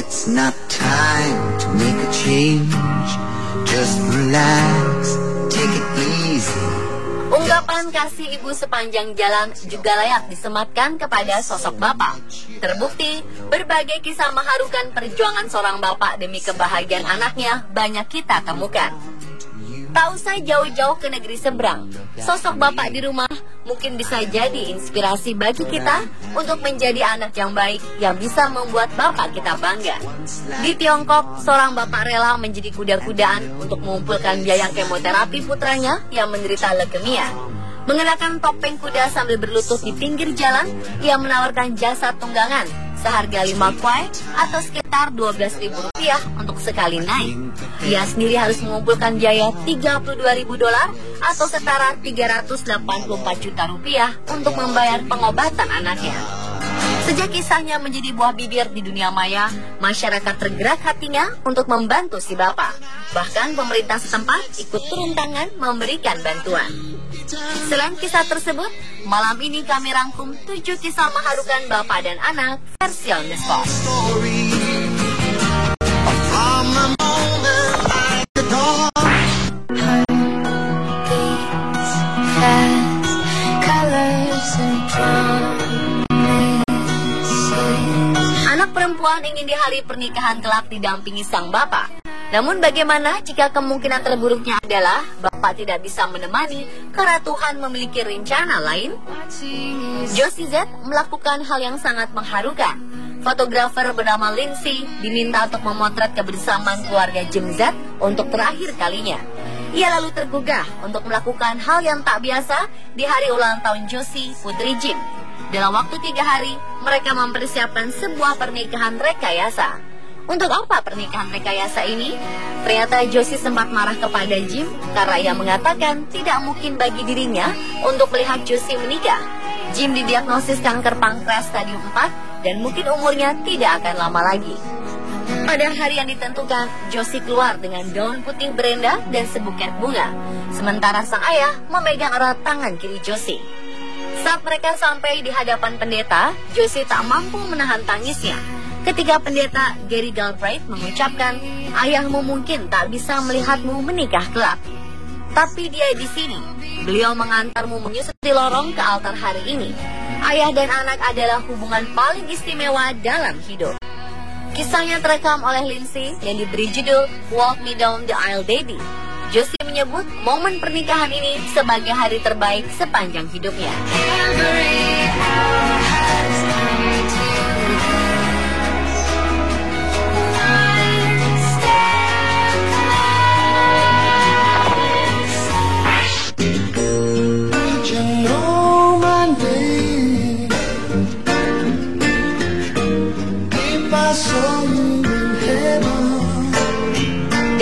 it's not time to make a change. Just relax, take it easy. Ungkapan kasih ibu sepanjang jalan juga layak disematkan kepada sosok bapak. Terbukti, berbagai kisah mengharukan perjuangan seorang bapak demi kebahagiaan anaknya banyak kita temukan. Tak usah jauh-jauh ke negeri seberang, sosok bapak di rumah mungkin bisa jadi inspirasi bagi kita untuk menjadi anak yang baik yang bisa membuat bapak kita bangga. Di Tiongkok, seorang bapak rela menjadi kuda-kudaan untuk mengumpulkan biaya kemoterapi putranya yang menderita leukemia. Mengenakan topeng kuda sambil berlutut di pinggir jalan, ia menawarkan jasa tunggangan seharga 5 kuai atau sekitar Rp12.000 untuk sekali naik. Ia sendiri harus mengumpulkan biaya $32.000 atau setara Rp384 juta untuk membayar pengobatan anaknya. Sejak kisahnya menjadi buah bibir di dunia maya, masyarakat tergerak hatinya untuk membantu si bapak. Bahkan pemerintah setempat ikut turun tangan memberikan bantuan. Selain kisah tersebut, malam ini kami rangkum 7 kisah mengharukan bapak dan anak versi on the spot. Anak perempuan ingin di hari pernikahan kelak didampingi sang bapak. Namun bagaimana jika kemungkinan terburuknya adalah bapak tidak bisa menemani karena Tuhan memiliki rencana lain? Josie Z melakukan hal yang sangat mengharukan. Fotografer bernama Lindsay diminta untuk memotret kebersamaan keluarga Jim Z untuk terakhir kalinya. Ia lalu tergugah untuk melakukan hal yang tak biasa di hari ulang tahun Josie, putri Jim. Dalam waktu 3 hari, mereka mempersiapkan sebuah pernikahan rekayasa. Untuk apa pernikahan rekayasa ini? Ternyata Josie sempat marah kepada Jim karena ia mengatakan tidak mungkin bagi dirinya untuk melihat Josie menikah. Jim didiagnosis kanker pankreas stadium 4 dan mungkin umurnya tidak akan lama lagi. Pada hari yang ditentukan, Josie keluar dengan gaun putih berenda dan sebuket bunga. Sementara sang ayah memegang erat tangan kiri Josie. Saat mereka sampai di hadapan pendeta, Josie tak mampu menahan tangisnya. Ketika pendeta Gary Galbraith mengucapkan, ayahmu mungkin tak bisa melihatmu menikah kelak. Tapi dia di sini. Beliau mengantarmu menyusuri lorong ke altar hari ini. Ayah dan anak adalah hubungan paling istimewa dalam hidup. Kisahnya terekam oleh Lindsay yang diberi judul Walk Me Down the Aisle Baby. Josie menyebut momen pernikahan ini sebagai hari terbaik sepanjang hidupnya.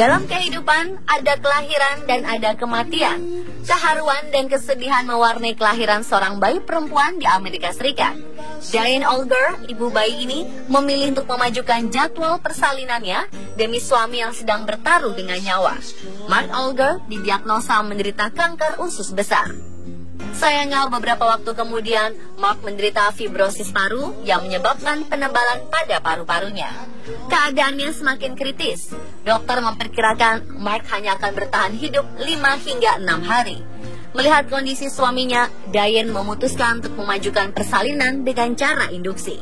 Dalam kehidupan, ada kelahiran dan ada kematian. Keharuan dan kesedihan mewarnai kelahiran seorang bayi perempuan di Amerika Serikat. Diane Olger, ibu bayi ini, memilih untuk memajukan jadwal persalinannya demi suami yang sedang bertaruh dengan nyawa. Mark Olger didiagnosa menderita kanker usus besar. Sayangnya beberapa waktu kemudian, Mark menderita fibrosis paru yang menyebabkan penebalan pada paru-parunya. Keadaannya semakin kritis. Dokter memperkirakan Mark hanya akan bertahan hidup 5 hingga 6 hari. Melihat kondisi suaminya, Diane memutuskan untuk memajukan persalinan dengan cara induksi.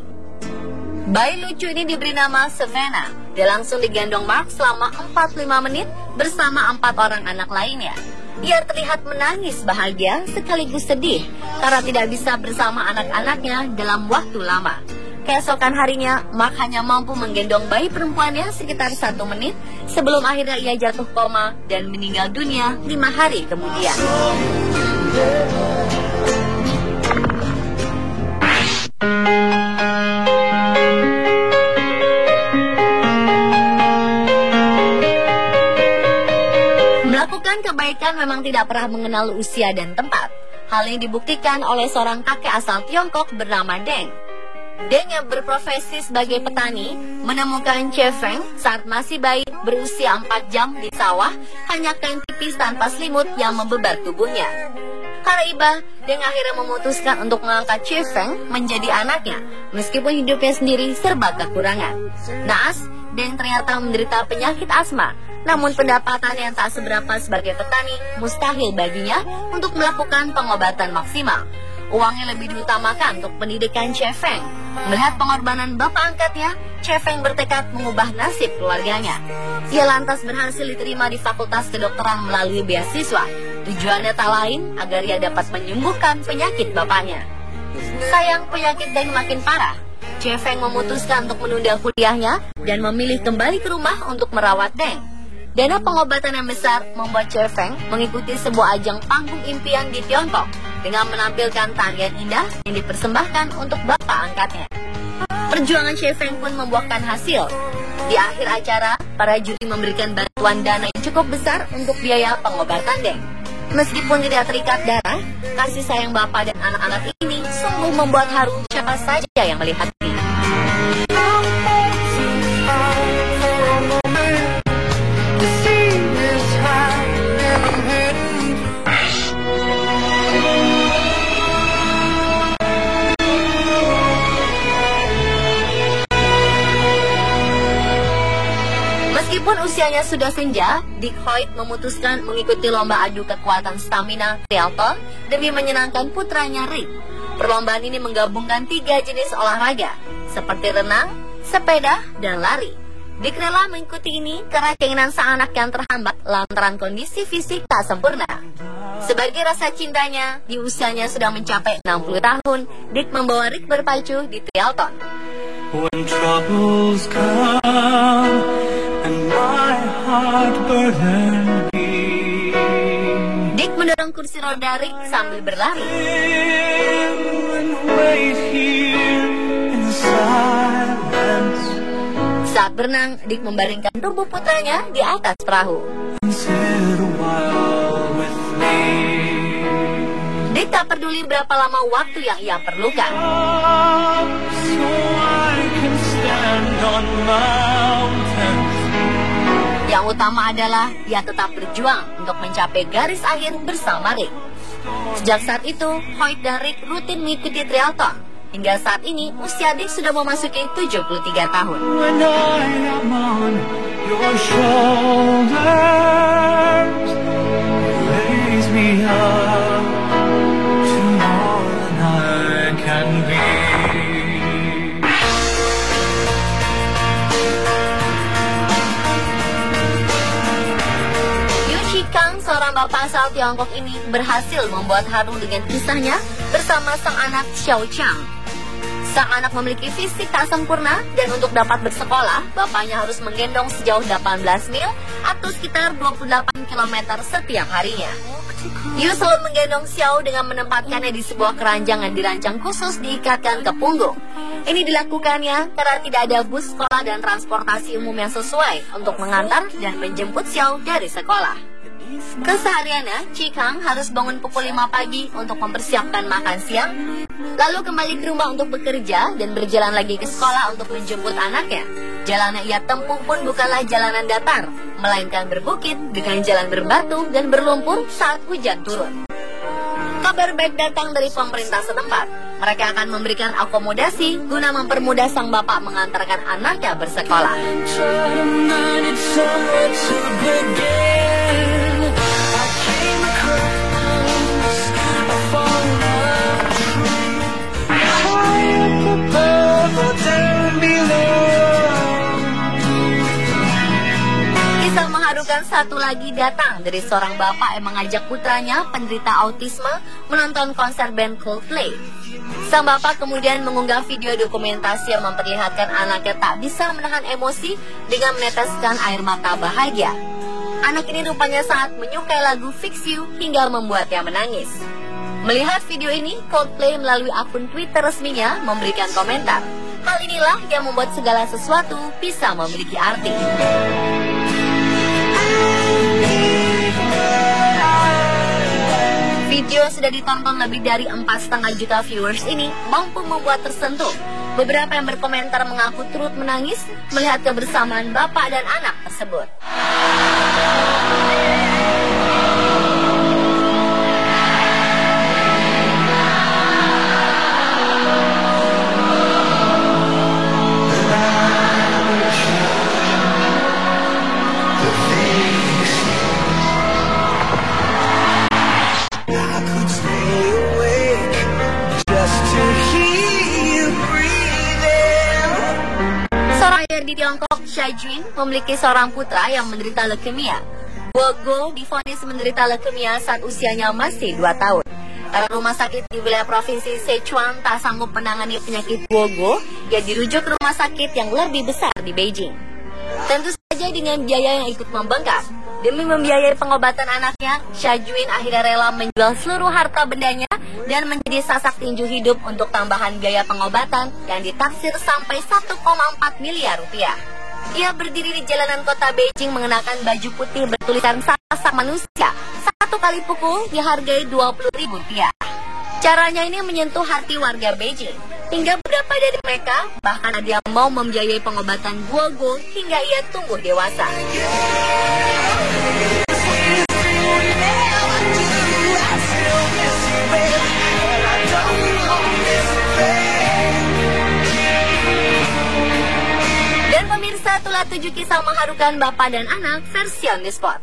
Bayi lucu ini diberi nama Savannah dan langsung digendong Mark selama 45 menit bersama 4 orang anak lainnya. Ia terlihat menangis bahagia sekaligus sedih karena tidak bisa bersama anak-anaknya dalam waktu lama. Keesokan harinya, Mark hanya mampu menggendong bayi perempuannya sekitar 1 menit sebelum akhirnya ia jatuh koma dan meninggal dunia 5 hari kemudian. Melakukan kebaikan memang tidak pernah mengenal usia dan tempat. Hal ini dibuktikan oleh seorang kakek asal Tiongkok bernama Deng. Deng yang berprofesi sebagai petani menemukan Chefeng saat masih bayi berusia 4 jam di sawah hanya kain tipis tanpa selimut yang membebar tubuhnya. Karena iba, Deng akhirnya memutuskan untuk mengangkat Chifeng menjadi anaknya, meskipun hidupnya sendiri serba kekurangan. Naas, Deng ternyata menderita penyakit asma, namun pendapatan yang tak seberapa sebagai petani mustahil baginya untuk melakukan pengobatan maksimal. Uangnya lebih diutamakan untuk pendidikan Chifeng. Melihat pengorbanan bapak angkatnya, Chifeng bertekad mengubah nasib keluarganya. Ia lantas berhasil diterima di Fakultas Kedokteran melalui beasiswa. Tujuannya tak lain agar ia dapat menyembuhkan penyakit bapaknya. Sayang, penyakit Deng makin parah. Chifeng memutuskan untuk menunda kuliahnya dan memilih kembali ke rumah untuk merawat Deng. Dana pengobatan yang besar membuat Chifeng mengikuti sebuah ajang panggung impian di Tiongkok dengan menampilkan tarian indah yang dipersembahkan untuk bapak angkatnya. Perjuangan Chifeng pun membuahkan hasil. Di akhir acara, para juri memberikan bantuan dana yang cukup besar untuk biaya pengobatan Deng. Meskipun tidak terikat darah, kasih sayang bapak dan anak-anak ini sungguh membuat haru siapa saja yang melihatnya. Meskipun usianya sudah senja, Dick Hoyt memutuskan mengikuti lomba adu kekuatan stamina triathlon demi menyenangkan putranya Rick. Perlombaan ini menggabungkan 3 jenis olahraga, seperti renang, sepeda, dan lari. Dick rela mengikuti ini karena keinginan sang anak yang terhambat lantaran kondisi fisik tak sempurna. Sebagai rasa cintanya, di usianya sudah mencapai 60 tahun, Dick membawa Rick berpacu di triathlon. When troubles come and my heart burden be, Dick mendorong kursi roda Rick sambil berlari. and wait here in silence, Saat berenang, Dick membaringkan tubuh putranya di atas perahu. and sit a while with me. Dick tak peduli berapa lama waktu yang ia perlukan. So I can stand on mountains. Yang utama adalah ia tetap berjuang untuk mencapai garis akhir bersama Rick. Sejak saat itu, Hoyt dan Rick rutin mengikuti triathlon. Hingga saat ini, usia Dick sudah memasuki 73 tahun. When I am on your shoulders, raise me up to more than I can be. Seorang bapak asal Tiongkok ini berhasil membuat haru dengan kisahnya bersama sang anak Xiao Chang. Sang anak memiliki fisik tak sempurna dan untuk dapat bersekolah, bapaknya harus menggendong sejauh 18 mil atau sekitar 28 km setiap harinya. Yu selalu menggendong Xiao dengan menempatkannya di sebuah keranjang yang dirancang khusus diikatkan ke punggung. Ini dilakukannya karena tidak ada bus sekolah dan transportasi umum yang sesuai untuk mengantar dan menjemput Xiao dari sekolah. Kesehariannya, Chikang harus bangun pukul 5 pagi untuk mempersiapkan makan siang, lalu kembali ke rumah untuk bekerja dan berjalan lagi ke sekolah untuk menjemput anaknya. Jalan yang ia tempuh pun bukanlah jalanan datar, melainkan berbukit dengan jalan berbatu dan berlumpur saat hujan turun. Kabar baik datang dari pemerintah setempat. Mereka akan memberikan akomodasi guna mempermudah sang bapak mengantarkan anaknya bersekolah. Kisah mengharukan satu lagi datang dari seorang bapak yang mengajak putranya penderita autisme menonton konser band Coldplay. Sang bapak kemudian mengunggah video dokumentasi yang memperlihatkan anaknya tak bisa menahan emosi dengan meneteskan air mata bahagia. Anak ini rupanya sangat menyukai lagu Fix You hingga membuatnya menangis. Melihat video ini, Coldplay melalui akun Twitter resminya memberikan komentar. Hal inilah yang membuat segala sesuatu bisa memiliki arti. Video yang sudah ditonton lebih dari 4,5 juta viewers ini mampu membuat tersentuh. Beberapa yang berkomentar mengaku turut menangis melihat kebersamaan bapak dan anak tersebut. di Tiongkok, Xiaojun memiliki seorang putra yang menderita leukemia. Guogo divonis menderita leukemia saat usianya masih 2 tahun. Karena rumah sakit di wilayah provinsi Sichuan tak sanggup menangani penyakit Guogo, ia dirujuk ke rumah sakit yang lebih besar di Beijing. Tentu saja dengan biaya yang ikut membengkak. Demi membiayai pengobatan anaknya, Xiaojun akhirnya rela menjual seluruh harta bendanya dan menjadi sasak tinju hidup untuk tambahan biaya pengobatan yang ditaksir sampai 1,4 miliar rupiah. Ia berdiri di jalanan kota Beijing mengenakan baju putih bertulisan sasak manusia. Satu kali pukul dihargai Rp20.000. Caranya ini menyentuh hati warga Beijing. Hingga beberapa dari mereka bahkan ada yang mau membiayai pengobatan Guogo hingga ia tumbuh dewasa. Dan pemirsa, itulah 7 kisah mengharukan bapak dan anak versi On The Spot.